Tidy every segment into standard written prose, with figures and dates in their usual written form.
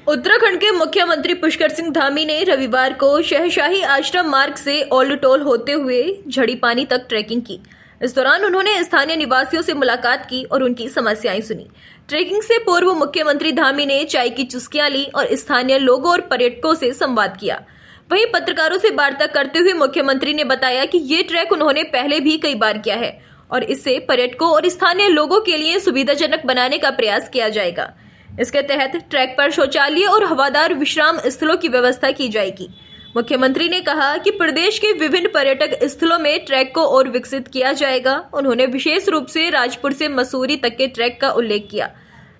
उत्तराखंड के मुख्यमंत्री पुष्कर सिंह धामी ने रविवार को शहशाही आश्रम मार्ग से ओल्ड टोल होते हुए झड़ी पानी तक ट्रैकिंग की। इस दौरान उन्होंने स्थानीय निवासियों से मुलाकात की और उनकी समस्याएं सुनी। ट्रैकिंग से पूर्व मुख्यमंत्री धामी ने चाय की चुस्कियां ली और स्थानीय लोगों और पर्यटकों से संवाद किया। वहीं पत्रकारों से वार्ता करते हुए मुख्यमंत्री ने बताया कि ये ट्रैक उन्होंने पहले भी कई बार किया है और इससे पर्यटकों और स्थानीय लोगों के लिए सुविधाजनक बनाने का प्रयास किया जाएगा। इसके तहत ट्रैक पर शौचालय और हवादार विश्राम स्थलों की व्यवस्था की जाएगी। मुख्यमंत्री ने कहा कि प्रदेश के विभिन्न पर्यटक स्थलों में ट्रैक को और विकसित किया जाएगा। उन्होंने विशेष रूप से राजपुर से मसूरी तक के ट्रैक का उल्लेख किया,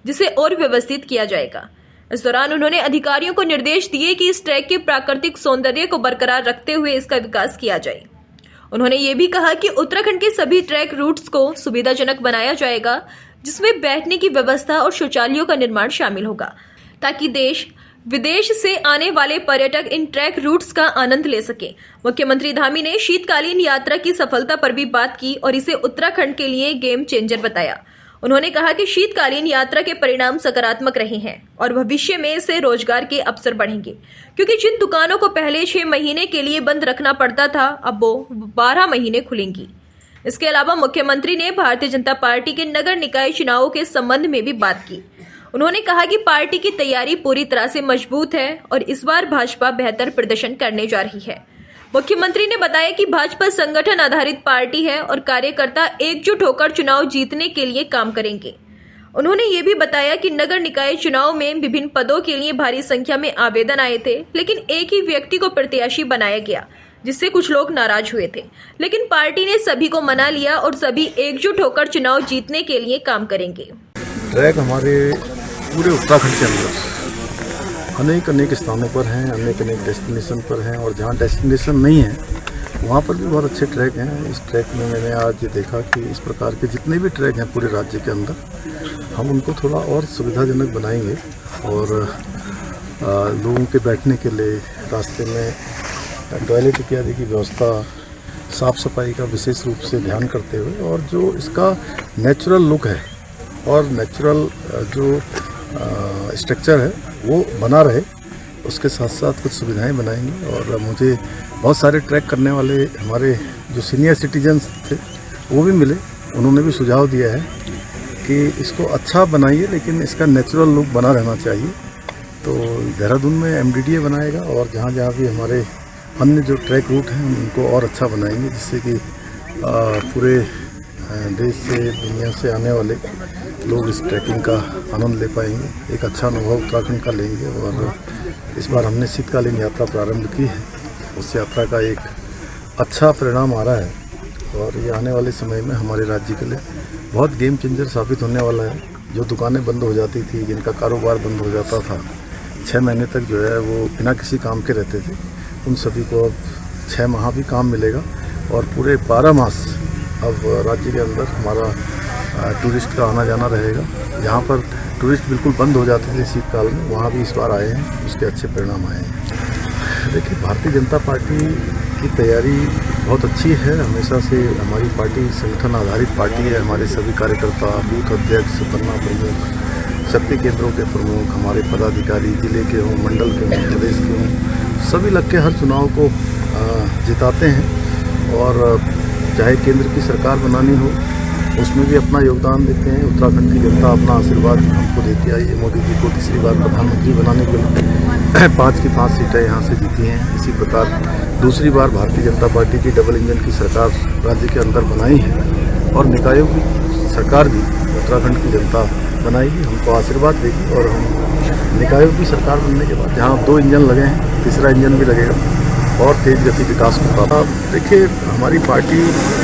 जिसे और व्यवस्थित किया जाएगा। इस दौरान उन्होंने अधिकारियों को निर्देश दिए कि इस ट्रैक के प्राकृतिक सौंदर्य को बरकरार रखते हुए इसका विकास किया जाए। उन्होंने ये भी कहा कि उत्तराखंड के सभी ट्रैक रूट्स को सुविधाजनक बनाया जाएगा, जिसमें बैठने की व्यवस्था और शौचालयों का निर्माण शामिल होगा, ताकि देश विदेश से आने वाले पर्यटक इन ट्रैक रूट्स का आनंद ले सके। मुख्यमंत्री धामी ने शीतकालीन यात्रा की सफलता पर भी बात की और इसे उत्तराखंड के लिए गेम चेंजर बताया। उन्होंने कहा कि शीतकालीन यात्रा के परिणाम सकारात्मक रहे हैं और भविष्य में इससे रोजगार के अवसर बढ़ेंगे, क्योंकि जिन दुकानों को पहले 6 महीने के लिए बंद रखना पड़ता था, अब वो 12 महीने खुलेंगी। इसके अलावा मुख्यमंत्री ने भारतीय जनता पार्टी के नगर निकाय चुनावों के संबंध में भी बात की। उन्होंने कहा कि पार्टी की तैयारी पूरी तरह से मजबूत है और इस बार भाजपा बेहतर प्रदर्शन करने जा रही है। मुख्यमंत्री ने बताया कि भाजपा संगठन आधारित पार्टी है और कार्यकर्ता एकजुट होकर चुनाव जीतने के लिए काम करेंगे। उन्होंने ये भी बताया कि नगर निकाय चुनाव में विभिन्न पदों के लिए भारी संख्या में आवेदन आए थे, लेकिन एक ही व्यक्ति को प्रत्याशी बनाया गया, जिससे कुछ लोग नाराज हुए थे। लेकिन पार्टी ने सभी को मना लिया और सभी एकजुट होकर चुनाव जीतने के लिए काम करेंगे। ट्रैक हमारे पूरे उत्तराखंड के अंदर अनेक स्थानों पर हैं, अनेक डेस्टिनेशन पर हैं, और जहाँ डेस्टिनेशन नहीं है वहाँ पर भी बहुत अच्छे ट्रैक हैं। इस ट्रैक में मैंने आज ये देखा कि इस प्रकार के जितने भी ट्रैक हैं पूरे राज्य के अंदर, हम उनको थोड़ा और सुविधाजनक बनाएंगे और लोगों के बैठने के लिए रास्ते में टॉयलेट इत्यादि की व्यवस्था, साफ़ सफाई का विशेष रूप से ध्यान करते हुए, और जो इसका नेचुरल लुक है और नेचुरल जो स्ट्रक्चर है वो बना रहे, उसके साथ साथ कुछ सुविधाएं बनाएंगे। और मुझे बहुत सारे ट्रैक करने वाले हमारे जो सीनियर सिटीजन्स थे वो भी मिले, उन्होंने भी सुझाव दिया है कि इसको अच्छा बनाइए, लेकिन इसका नेचुरल लुक बना रहना चाहिए। तो देहरादून में MDDA बनाएगा और जहाँ जहाँ भी हमारे अन्य जो ट्रैक रूट हैं उनको और अच्छा बनाएंगे, जिससे कि पूरे देश से, दुनिया से आने वाले लोग इस ट्रैकिंग का आनंद ले पाएंगे, एक अच्छा अनुभव उत्तराखंड का लेंगे। और इस बार हमने शीतकालीन यात्रा प्रारंभ की है, उस यात्रा का एक अच्छा परिणाम आ रहा है और ये आने वाले समय में हमारे राज्य के लिए बहुत गेम चेंजर साबित होने वाला है। जो दुकानें बंद हो जाती थी, जिनका कारोबार बंद हो जाता था, 6 महीने तक जो है वो बिना किसी काम के रहते थे, उन सभी को अब 6 माह भी काम मिलेगा और पूरे 12 मास अब राज्य के अंदर हमारा टूरिस्ट का आना जाना रहेगा। जहाँ पर टूरिस्ट बिल्कुल बंद हो जाते थे शीतकाल में, वहाँ भी इस बार आए हैं, उसके अच्छे परिणाम आए हैं। देखिए, भारतीय जनता पार्टी की तैयारी बहुत अच्छी है। हमेशा से हमारी पार्टी संगठन आधारित पार्टी है। हमारे सभी कार्यकर्ता, बूथ अध्यक्ष, पन्ना प्रमुख, शक्ति केंद्रों के प्रमुख, हमारे पदाधिकारी जिले के हों, मंडल के हों, प्रदेश के हों, सभी लग के हर चुनाव को जिताते हैं। और चाहे केंद्र की सरकार बनानी हो, उसमें भी अपना योगदान देते हैं। उत्तराखंड की जनता अपना आशीर्वाद हमको देती आई है। मोदी जी को तीसरी बार प्रधानमंत्री बनाने के लिए 5 की 5 सीटें यहाँ से जीती हैं। इसी प्रकार दूसरी बार भारतीय जनता पार्टी की डबल इंजन की सरकार राज्य के अंदर बनाई है और निकायों की सरकार भी उत्तराखंड की जनता बनाएगी, हमको आशीर्वाद देगी। और हम निकायों की सरकार बनने के बाद जहाँ 2 इंजन लगे हैं, तीसरा इंजन भी लगेगा और तेज गति विकास होगा। देखिए, हमारी पार्टी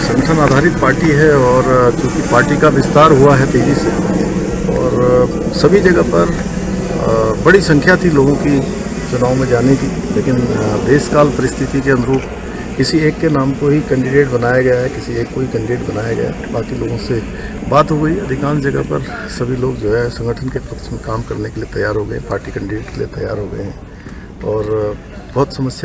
संगठन आधारित पार्टी है और चूँकि पार्टी का विस्तार हुआ है तेज़ी से और सभी जगह पर बड़ी संख्या थी लोगों की चुनाव में जाने की, लेकिन देशकाल परिस्थिति के अनुरूप किसी एक के नाम को ही कैंडिडेट बनाया गया है, किसी एक को ही कैंडिडेट बनाया गया है। बाकी लोगों से बात हो गई। अधिकांश जगह पर सभी लोग जो है संगठन के पक्ष में काम करने के लिए तैयार हो गए, पार्टी कैंडिडेट के लिए तैयार हो गए हैं और बहुत समस्या